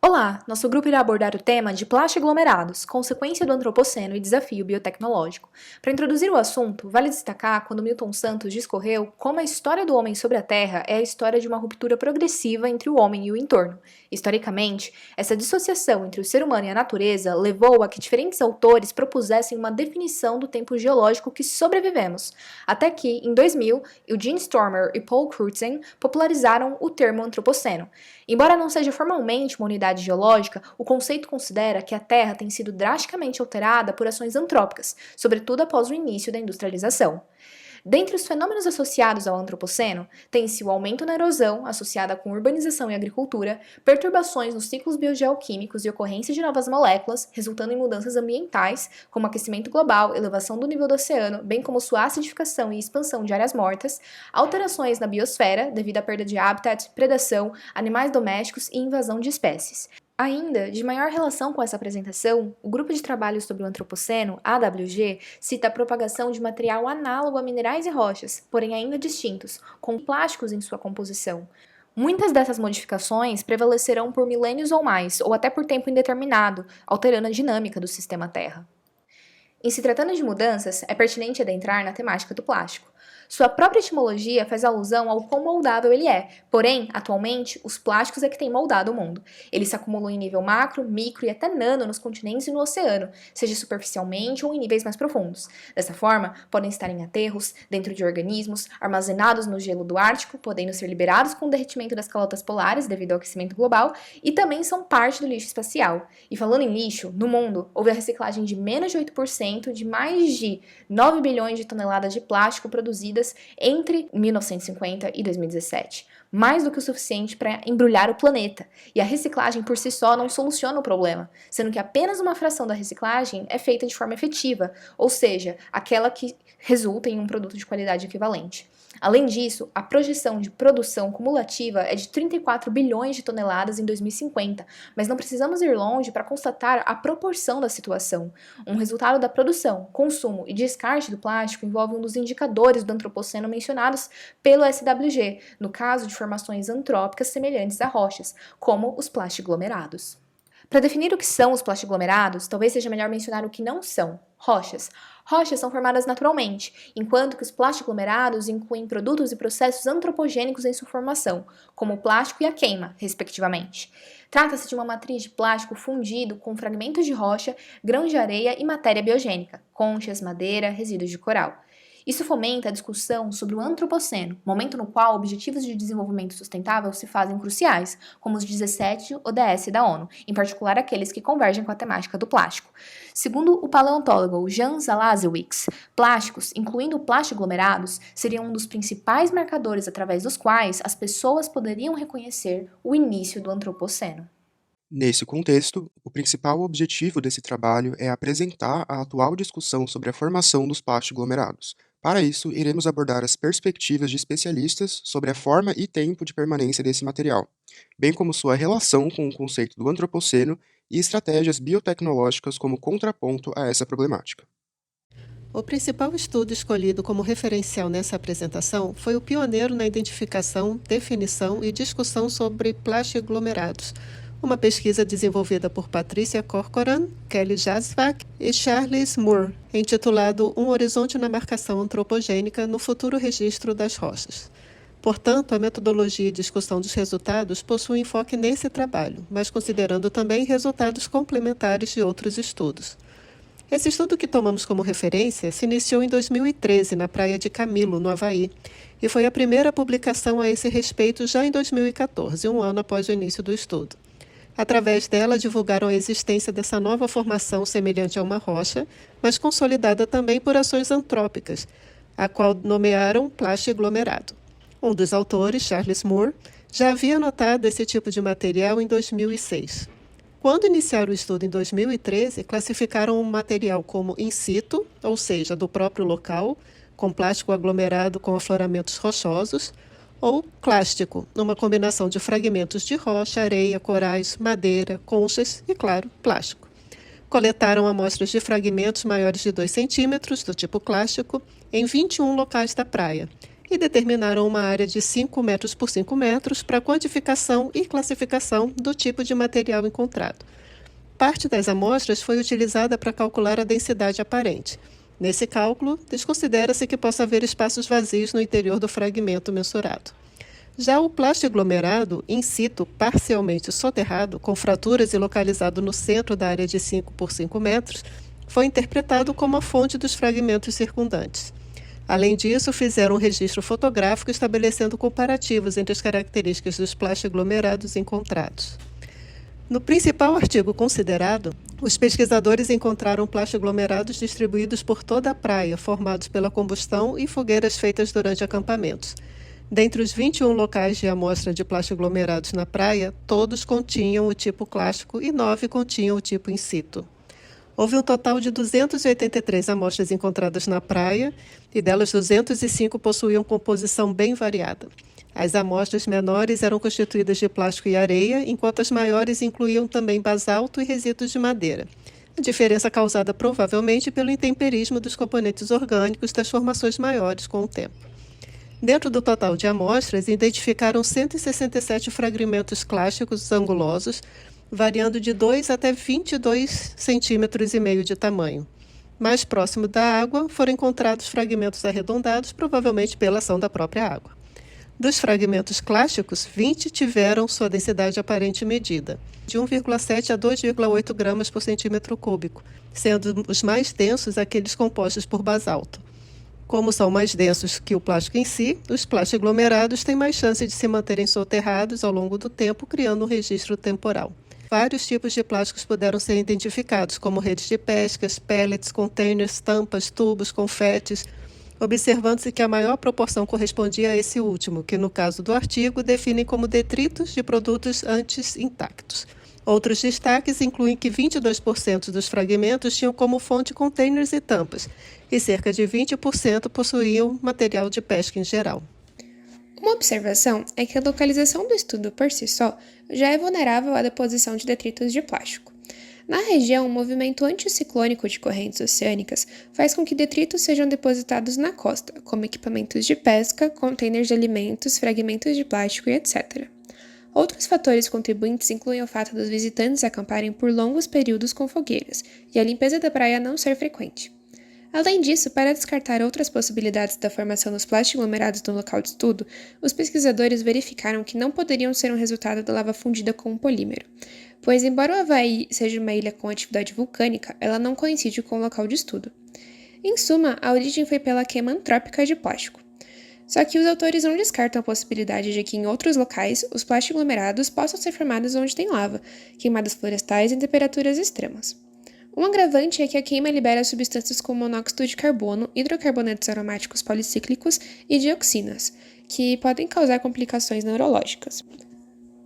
Olá, nosso grupo irá abordar o tema de plastiglomerados, consequência do antropoceno e desafio biotecnológico. Para introduzir o assunto, vale destacar quando Milton Santos discorreu como a história do homem sobre a Terra é a história de uma ruptura progressiva entre o homem e o entorno. Historicamente, essa dissociação entre o ser humano e a natureza levou a que diferentes autores propusessem uma definição do tempo geológico que sobrevivemos, até que, em 2000, Eugene Stormer e Paul Crutzen popularizaram o termo antropoceno. Embora não seja formalmente uma unidade geológica, o conceito considera que a Terra tem sido drasticamente alterada por ações antrópicas, sobretudo após o início da industrialização. Dentre os fenômenos associados ao antropoceno, tem-se o aumento na erosão, associada com urbanização e agricultura, perturbações nos ciclos biogeoquímicos e ocorrência de novas moléculas, resultando em mudanças ambientais, como aquecimento global, elevação do nível do oceano, bem como sua acidificação e expansão de áreas mortas, alterações na biosfera, devido à perda de habitat, predação, animais domésticos e invasão de espécies. Ainda, de maior relação com essa apresentação, o Grupo de Trabalho sobre o Antropoceno, AWG, cita a propagação de material análogo a minerais e rochas, porém ainda distintos, com plásticos em sua composição. Muitas dessas modificações prevalecerão por milênios ou mais, ou até por tempo indeterminado, alterando a dinâmica do sistema Terra. Em se tratando de mudanças, é pertinente adentrar na temática do plástico. Sua própria etimologia faz alusão ao quão moldável ele é, porém, atualmente, os plásticos é que têm moldado o mundo. Eles se acumulam em nível macro, micro e até nano nos continentes e no oceano, seja superficialmente ou em níveis mais profundos. Dessa forma, podem estar em aterros, dentro de organismos, armazenados no gelo do Ártico, podendo ser liberados com o derretimento das calotas polares devido ao aquecimento global, e também são parte do lixo espacial. E falando em lixo, no mundo, houve a reciclagem de menos de 8% de mais de 9 bilhões de toneladas de plástico produzidas entre 1950 e 2017, mais do que o suficiente para embrulhar o planeta. E a reciclagem por si só não soluciona o problema, sendo que apenas uma fração da reciclagem é feita de forma efetiva, ou seja, aquela que resulta em um produto de qualidade equivalente. Além disso, a projeção de produção cumulativa é de 34 bilhões de toneladas em 2050, mas não precisamos ir longe para constatar a proporção da situação. Um resultado da produção, consumo e descarte do plástico envolve um dos indicadores do antropoceno mencionados pelo SWG, no caso de formações antrópicas semelhantes a rochas, como os plastiglomerados. Para definir o que são os plastiglomerados, talvez seja melhor mencionar o que não são. Rochas. Rochas são formadas naturalmente, enquanto que os plastiglomerados incluem produtos e processos antropogênicos em sua formação, como o plástico e a queima, respectivamente. Trata-se de uma matriz de plástico fundido com fragmentos de rocha, grãos de areia e matéria biogênica, conchas, madeira, resíduos de coral. Isso fomenta a discussão sobre o antropoceno, momento no qual objetivos de desenvolvimento sustentável se fazem cruciais, como os 17 ODS da ONU, em particular aqueles que convergem com a temática do plástico. Segundo o paleontólogo Jan Zalasiewicz, plásticos, incluindo plastiglomerados, seriam um dos principais marcadores através dos quais as pessoas poderiam reconhecer o início do antropoceno. Nesse contexto, o principal objetivo desse trabalho é apresentar a atual discussão sobre a formação dos plastiglomerados. Para isso, iremos abordar as perspectivas de especialistas sobre a forma e tempo de permanência desse material, bem como sua relação com o conceito do antropoceno e estratégias biotecnológicas como contraponto a essa problemática. O principal estudo escolhido como referencial nessa apresentação foi o pioneiro na identificação, definição e discussão sobre plastiglomerados, uma pesquisa desenvolvida por Patricia Corcoran, Kelly Jasvak e Charles Moore, intitulado Um Horizonte na Marcação Antropogênica no Futuro Registro das Rochas. Portanto, a metodologia e discussão dos resultados possui enfoque nesse trabalho, mas considerando também resultados complementares de outros estudos. Esse estudo que tomamos como referência se iniciou em 2013 na praia de Camilo, no Havaí, e foi a primeira publicação a esse respeito já em 2014, um ano após o início do estudo. Através dela, divulgaram a existência dessa nova formação semelhante a uma rocha, mas consolidada também por ações antrópicas, a qual nomearam plastiglomerado. Um dos autores, Charles Moore, já havia notado esse tipo de material em 2006. Quando iniciaram o estudo em 2013, classificaram o material como in situ, ou seja, do próprio local, com plástico aglomerado com afloramentos rochosos, ou clástico, numa combinação de fragmentos de rocha, areia, corais, madeira, conchas e, claro, plástico. Coletaram amostras de fragmentos maiores de 2 centímetros, do tipo clástico, em 21 locais da praia, e determinaram uma área de 5 metros por 5 metros para quantificação e classificação do tipo de material encontrado. Parte das amostras foi utilizada para calcular a densidade aparente. Nesse cálculo, desconsidera-se que possa haver espaços vazios no interior do fragmento mensurado. Já o plástiglomerado, in situ, parcialmente soterrado, com fraturas e localizado no centro da área de 5 por 5 metros, foi interpretado como a fonte dos fragmentos circundantes. Além disso, fizeram um registro fotográfico estabelecendo comparativos entre as características dos plastiglomerados encontrados. No principal artigo considerado, os pesquisadores encontraram plastiglomerados distribuídos por toda a praia, formados pela combustão e fogueiras feitas durante acampamentos. Dentre os 21 locais de amostra de plastiglomerados na praia, todos continham o tipo clássico e 9 continham o tipo in situ. Houve um total de 283 amostras encontradas na praia e delas 205 possuíam composição bem variada. As amostras menores eram constituídas de plástico e areia, enquanto as maiores incluíam também basalto e resíduos de madeira. A diferença causada provavelmente pelo intemperismo dos componentes orgânicos das formações maiores com o tempo. Dentro do total de amostras, identificaram 167 fragmentos clásticos angulosos, variando de 2 até 22,5 centímetros de tamanho. Mais próximo da água, foram encontrados fragmentos arredondados, provavelmente pela ação da própria água. Dos fragmentos clásticos, 20 tiveram sua densidade aparente medida, de 1,7 a 2,8 gramas por centímetro cúbico, sendo os mais densos aqueles compostos por basalto. Como são mais densos que o plástico em si, os plastiglomerados têm mais chance de se manterem soterrados ao longo do tempo, criando um registro temporal. Vários tipos de plásticos puderam ser identificados, como redes de pescas, pellets, containers, tampas, tubos, confetes, observando-se que a maior proporção correspondia a esse último, que no caso do artigo definem como detritos de produtos antes intactos. Outros destaques incluem que 22% dos fragmentos tinham como fonte containers e tampas, e cerca de 20% possuíam material de pesca em geral. Uma observação é que a localização do estudo por si só já é vulnerável à deposição de detritos de plástico. Na região, o movimento anticiclônico de correntes oceânicas faz com que detritos sejam depositados na costa, como equipamentos de pesca, contêineres de alimentos, fragmentos de plástico e etc. Outros fatores contribuintes incluem o fato dos visitantes acamparem por longos períodos com fogueiras e a limpeza da praia não ser frequente. Além disso, para descartar outras possibilidades da formação dos plastiglomerados no local de estudo, os pesquisadores verificaram que não poderiam ser um resultado da lava fundida com um polímero, pois, embora o Havaí seja uma ilha com atividade vulcânica, ela não coincide com o local de estudo. Em suma, a origem foi pela queima antrópica de plástico. Só que os autores não descartam a possibilidade de que em outros locais os plastiglomerados possam ser formados onde tem lava, queimadas florestais em temperaturas extremas. Um agravante é que a queima libera substâncias como monóxido de carbono, hidrocarbonetos aromáticos policíclicos e dioxinas, que podem causar complicações neurológicas.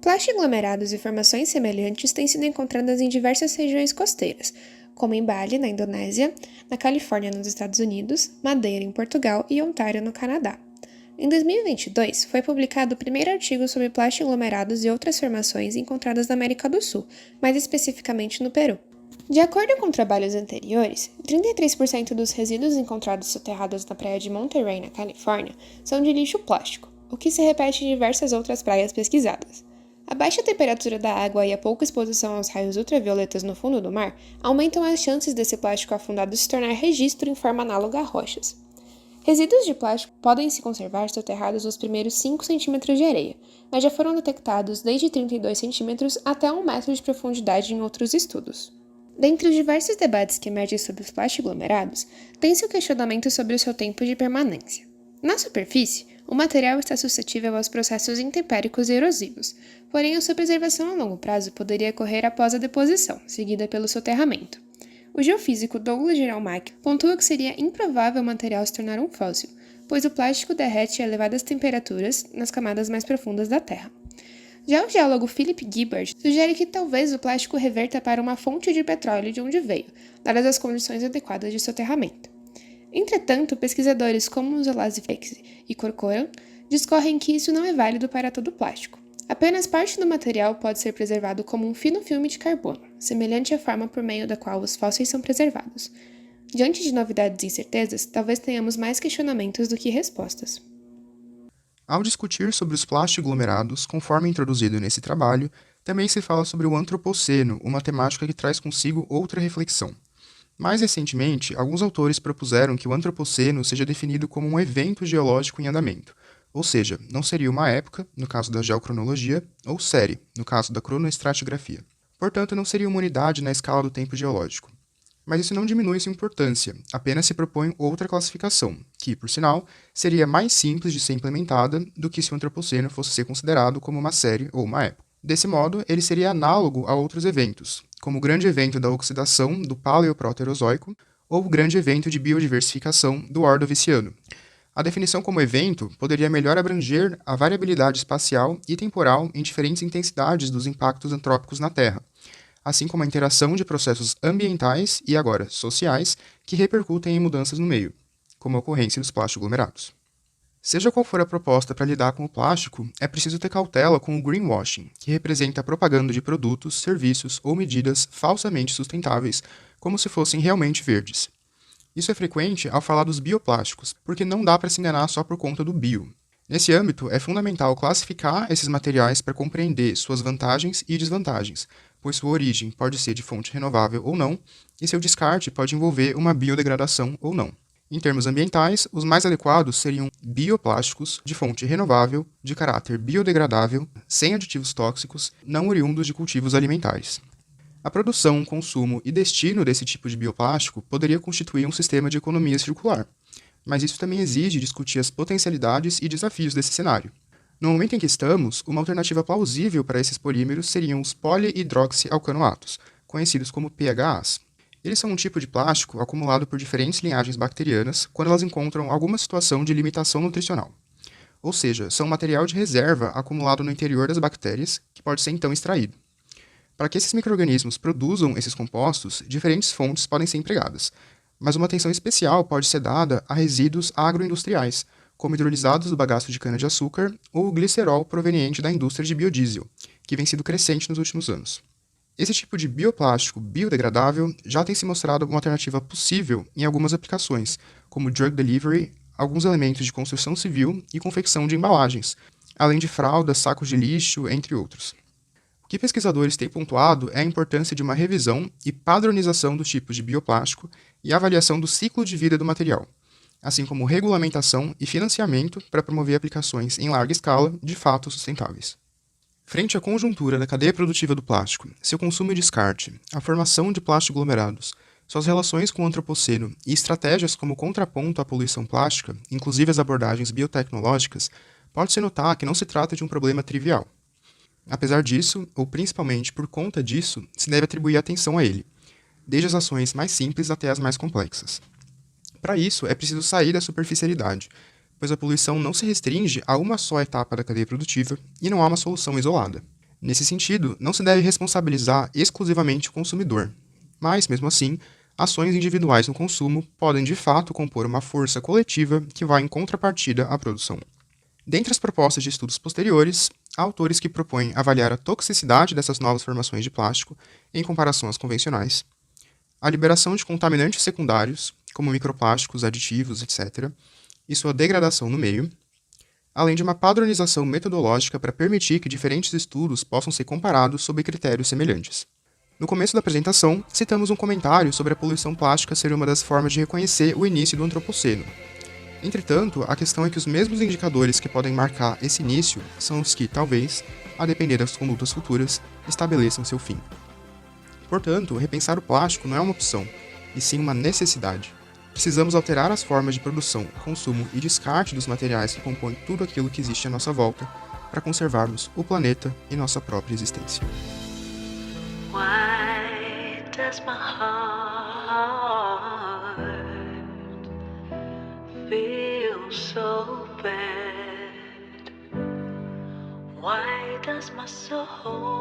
Plastiglomerados e formações semelhantes têm sido encontradas em diversas regiões costeiras, como em Bali, na Indonésia, na Califórnia, nos Estados Unidos, Madeira, em Portugal e Ontário, no Canadá. Em 2022, foi publicado o primeiro artigo sobre plastiglomerados e outras formações encontradas na América do Sul, mais especificamente no Peru. De acordo com trabalhos anteriores, 33% dos resíduos encontrados soterrados na praia de Monterey, na Califórnia, são de lixo plástico, o que se repete em diversas outras praias pesquisadas. A baixa temperatura da água e a pouca exposição aos raios ultravioletas no fundo do mar aumentam as chances desse plástico afundado se tornar registro em forma análoga a rochas. Resíduos de plástico podem se conservar soterrados nos primeiros 5 centímetros de areia, mas já foram detectados desde 32 centímetros até 1 metro de profundidade em outros estudos. Dentre os diversos debates que emergem sobre os plastiglomerados, tem-se o questionamento sobre o seu tempo de permanência. Na superfície, o material está suscetível aos processos intempéricos e erosivos, porém a sua preservação a longo prazo poderia ocorrer após a deposição, seguida pelo soterramento. O geofísico Douglas Geralmack pontua que seria improvável o material se tornar um fóssil, pois o plástico derrete a elevadas temperaturas nas camadas mais profundas da Terra. Já o geólogo Philip Gibbard sugere que talvez o plástico reverta para uma fonte de petróleo de onde veio, dadas as condições adequadas de soterramento. Entretanto, pesquisadores como Zolazzi e Corcoran discorrem que isso não é válido para todo o plástico. Apenas parte do material pode ser preservado como um fino filme de carbono, semelhante à forma por meio da qual os fósseis são preservados. Diante de novidades e incertezas, talvez tenhamos mais questionamentos do que respostas. Ao discutir sobre os plastiglomerados, conforme introduzido nesse trabalho, também se fala sobre o antropoceno, uma temática que traz consigo outra reflexão. Mais recentemente, alguns autores propuseram que o antropoceno seja definido como um evento geológico em andamento, ou seja, não seria uma época, no caso da geocronologia, ou série, no caso da cronoestratigrafia. Portanto, não seria uma unidade na escala do tempo geológico. Mas isso não diminui sua importância, apenas se propõe outra classificação, que, por sinal, seria mais simples de ser implementada do que se o antropoceno fosse ser considerado como uma série ou uma época. Desse modo, ele seria análogo a outros eventos, como o grande evento da oxidação do Paleoproterozoico ou o grande evento de biodiversificação do Ordoviciano. A definição como evento poderia melhor abranger a variabilidade espacial e temporal em diferentes intensidades dos impactos antrópicos na Terra, assim como a interação de processos ambientais e, agora, sociais, que repercutem em mudanças no meio, como a ocorrência dos plastiglomerados. Seja qual for a proposta para lidar com o plástico, é preciso ter cautela com o greenwashing, que representa a propaganda de produtos, serviços ou medidas falsamente sustentáveis, como se fossem realmente verdes. Isso é frequente ao falar dos bioplásticos, porque não dá para se enganar só por conta do bio. Nesse âmbito, é fundamental classificar esses materiais para compreender suas vantagens e desvantagens, pois sua origem pode ser de fonte renovável ou não, e seu descarte pode envolver uma biodegradação ou não. Em termos ambientais, os mais adequados seriam bioplásticos de fonte renovável, de caráter biodegradável, sem aditivos tóxicos, não oriundos de cultivos alimentares. A produção, consumo e destino desse tipo de bioplástico poderia constituir um sistema de economia circular, mas isso também exige discutir as potencialidades e desafios desse cenário. No momento em que estamos, uma alternativa plausível para esses polímeros seriam os polihidroxialcanoatos, conhecidos como PHAs. Eles são um tipo de plástico acumulado por diferentes linhagens bacterianas quando elas encontram alguma situação de limitação nutricional. Ou seja, são um material de reserva acumulado no interior das bactérias, que pode ser então extraído. Para que esses micro-organismos produzam esses compostos, diferentes fontes podem ser empregadas, mas uma atenção especial pode ser dada a resíduos agroindustriais, como hidrolisados do bagaço de cana-de-açúcar ou o glicerol proveniente da indústria de biodiesel, que vem sido crescente nos últimos anos. Esse tipo de bioplástico biodegradável já tem se mostrado uma alternativa possível em algumas aplicações, como drug delivery, alguns elementos de construção civil e confecção de embalagens, além de fraldas, sacos de lixo, entre outros. O que pesquisadores têm pontuado é a importância de uma revisão e padronização dos tipos de bioplástico e avaliação do ciclo de vida do material, assim como regulamentação e financiamento para promover aplicações em larga escala de fato sustentáveis. Frente à conjuntura da cadeia produtiva do plástico, seu consumo e descarte, a formação de plastiglomerados, suas relações com o antropoceno e estratégias como contraponto à poluição plástica, inclusive as abordagens biotecnológicas, pode-se notar que não se trata de um problema trivial. Apesar disso, ou principalmente por conta disso, se deve atribuir atenção a ele, desde as ações mais simples até as mais complexas. Para isso, é preciso sair da superficialidade, pois a poluição não se restringe a uma só etapa da cadeia produtiva e não há uma solução isolada. Nesse sentido, não se deve responsabilizar exclusivamente o consumidor, mas, mesmo assim, ações individuais no consumo podem de fato compor uma força coletiva que vai em contrapartida à produção. Dentre as propostas de estudos posteriores, há autores que propõem avaliar a toxicidade dessas novas formações de plástico em comparação às convencionais, a liberação de contaminantes secundários, como microplásticos, aditivos, etc., e sua degradação no meio, além de uma padronização metodológica para permitir que diferentes estudos possam ser comparados sob critérios semelhantes. No começo da apresentação, citamos um comentário sobre a poluição plástica ser uma das formas de reconhecer o início do antropoceno. Entretanto, a questão é que os mesmos indicadores que podem marcar esse início são os que, talvez, a depender das condutas futuras, estabeleçam seu fim. Portanto, repensar o plástico não é uma opção, e sim uma necessidade. Precisamos alterar as formas de produção, consumo e descarte dos materiais que compõem tudo aquilo que existe à nossa volta para conservarmos o planeta e nossa própria existência. Why does my heart feel so bad? Why does my soul